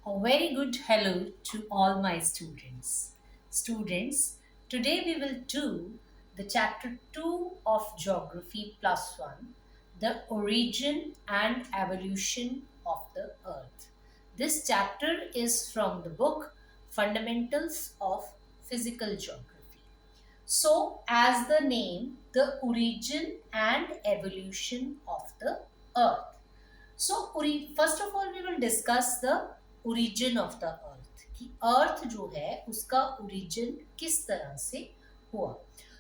A very good hello to all my students. Students, today we will do the chapter 2 of Geography plus 1, the origin and evolution of the earth. This chapter is from the book Fundamentals of Physical Geography. So, as the name, the origin and evolution of the earth. So, first of all, we will discuss the origin of the earth. कि अर्थ जो है उसका origin किस तरह से हुआ.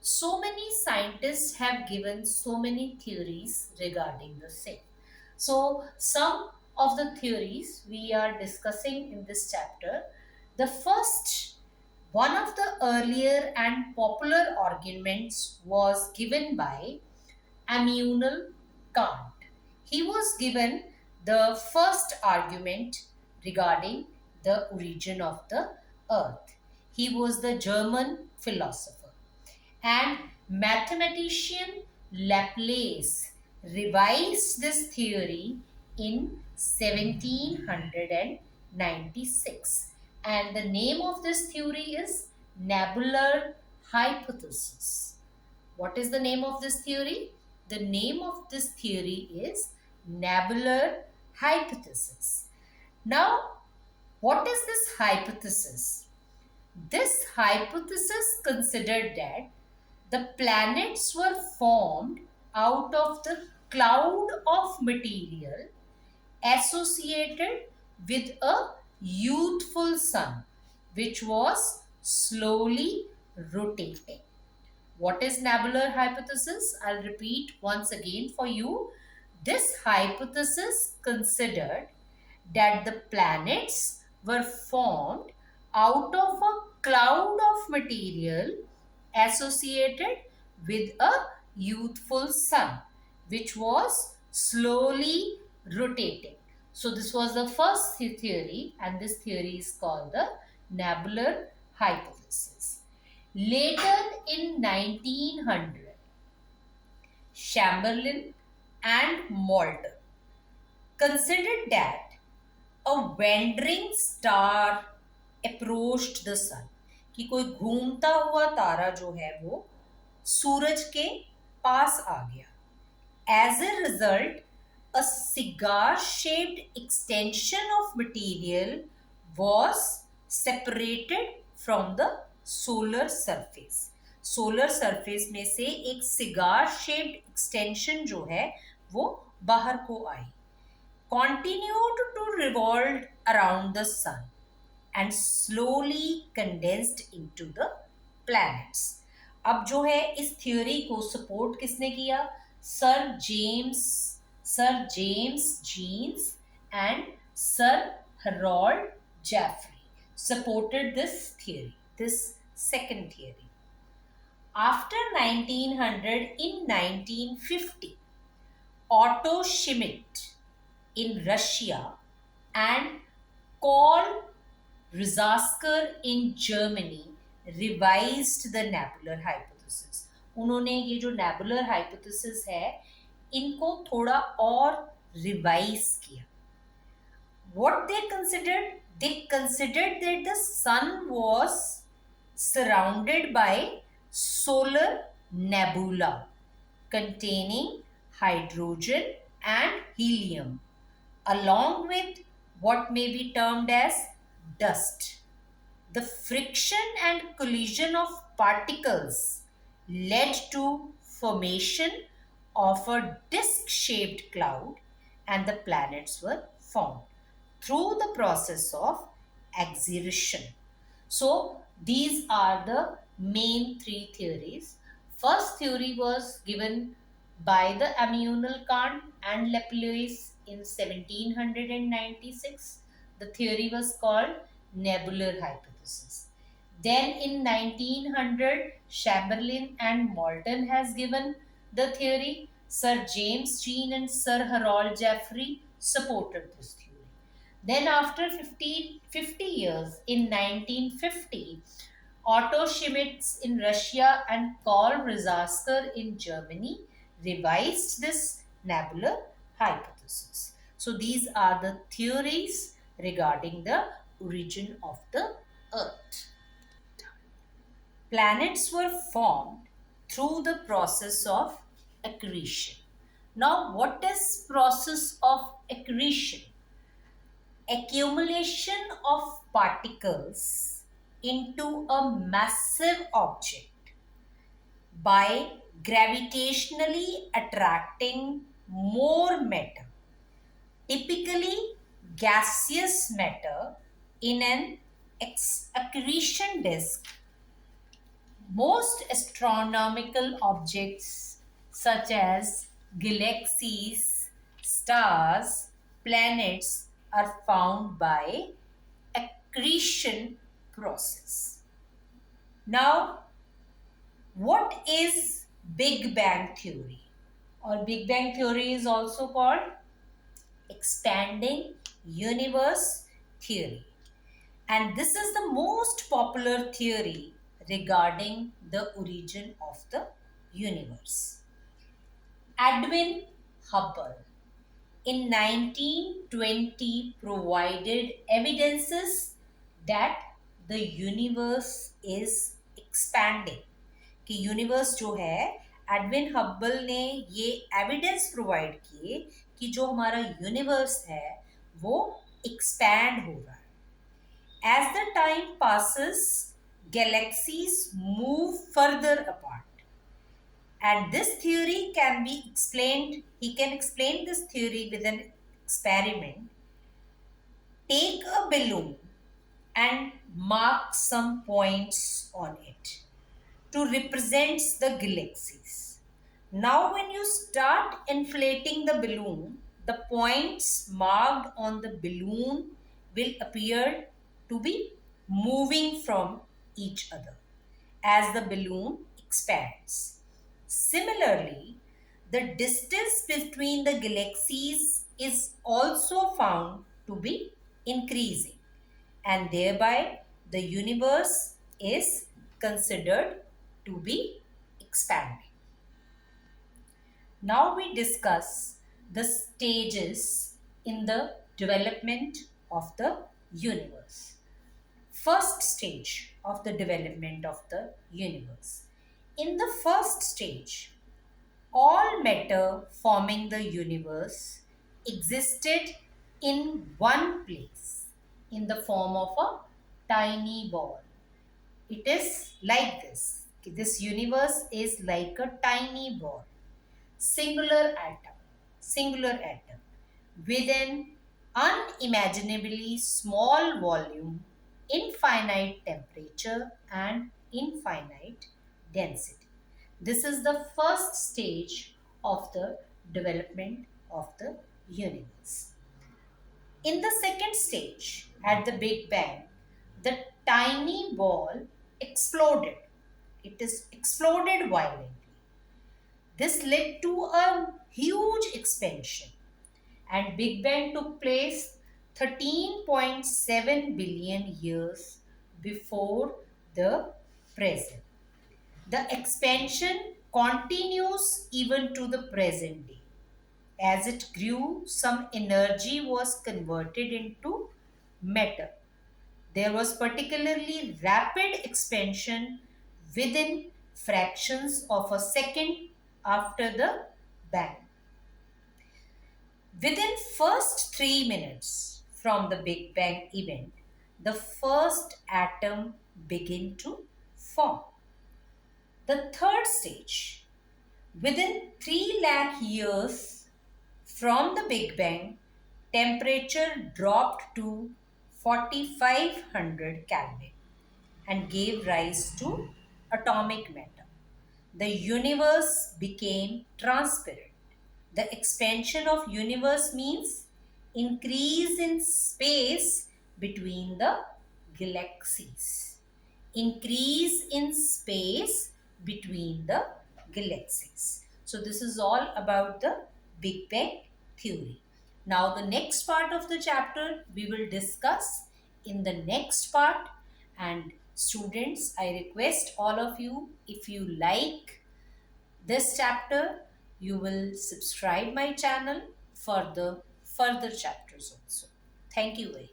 So many scientists have given so many theories regarding the same. So some of the theories we are discussing in this chapter. The first one of the earlier and popular arguments was given by Immanuel Kant. He was given the first argument regarding the origin of the earth. He was the German philosopher. And mathematician Laplace revised this theory in 1796. And the name of this theory is nebular hypothesis. What is the name of this theory? The name of this theory is nebular hypothesis. Now, what is this hypothesis? This hypothesis considered that the planets were formed out of the cloud of material associated with a youthful sun, which was slowly rotating. What is nebular hypothesis? I'll repeat once again for you. This hypothesis considered that the planets were formed out of a cloud of material associated with a youthful sun, which was slowly rotating. So this was the first theory, and this theory is called the nebular hypothesis. Later in 1900, Chamberlain and Moulton considered that a wandering star approached the sun, कि कोई घूमता हुआ तारा जो है वो सूरज के पास आ गया. As a result, a cigar-shaped extension of material was separated from the solar surface. Solar surface में से एक सिगार शेप्ड एक्सटेंशन जो है वो बाहर को आई. Continued to revolve around the sun and slowly condensed into the planets. अब जो है इस थ्योरी को सपोर्ट किसने किया? Sir James Jeans and sir Harold Jeffreys supported this theory, this second theory. After 1900, in 1950, Otto Schmidt in Russia and Karl Riesker in Germany revised the nebular hypothesis. उन्होंने ये जो nebular hypothesis है इनको थोड़ा और revise किया. What they considered? They considered that the sun was surrounded by solar nebula containing hydrogen and helium, along with what may be termed as dust. The friction and collision of particles led to formation of a disc-shaped cloud, and the planets were formed through the process of exertion. So these are the main three theories. First theory was given by the Immanuel Kant and Laplace in 1796. The theory was called nebular hypothesis. Then in 1900, Chamberlain and Moulton has given the theory. Sir James Jean and Sir Harold Jeffrey supported this theory. Then after 50 years, in 1950, Otto Schmidt in Russia and Karl Riesker in Germany revised this nebular hypothesis. So these are the theories regarding the origin of the Earth. Planets were formed through the process of accretion. Now, what is process of accretion? Accumulation of particles into a massive object by gravitationally attracting more matter, typically gaseous matter, in an accretion disk. Most astronomical objects, such as galaxies, stars, planets, are found by accretion process. Now, what is Big Bang Theory? Or Big Bang Theory is also called Expanding Universe Theory. And this is the most popular theory regarding the origin of the universe. Edwin Hubble in 1920 provided evidences that the universe is expanding. कि universe जो है Edwin Hubble ने ये evidence provide किए कि जो हमारा universe है वो एक्सपैंड हो रहा है. As the time passes, galaxies move further apart. And this theory can be explained, he can explain this theory with an experiment. Take a balloon and mark some points on it to represent the galaxies. Now, when you start inflating the balloon, the points marked on the balloon will appear to be moving from each other as the balloon expands. Similarly, the distance between the galaxies is also found to be increasing, and thereby the universe is considered to be expanding. Now we discuss the stages in the development of the universe. First stage of the development of the universe. In the first stage, all matter forming the universe existed in one place in the form of a tiny ball. It is like this. This universe is like a tiny ball, singular atom with an unimaginably small volume, infinite temperature, and infinite density. This is the first stage of the development of the universe. In the second stage, at the Big Bang, the tiny ball exploded. It is exploded violently. This led to a huge expansion, and Big Bang took place 13.7 billion years before the present. The expansion continues even to the present day. As it grew, some energy was converted into matter. There was particularly rapid expansion within fractions of a second after the bang. Within first 3 minutes from the Big Bang event, the first atom began to form. The third stage, within 3 lakh years from the Big Bang, temperature dropped to 4500 Kelvin and gave rise to atomic matter. The universe became transparent. The expansion of universe means increase in space between the galaxies. Increase in space between the galaxies. So this is all about the Big Bang theory. Now the next part of the chapter we will discuss in the next part. And students, I request all of you, if you like this chapter, you will subscribe my channel for the further chapters also. Thank you very much.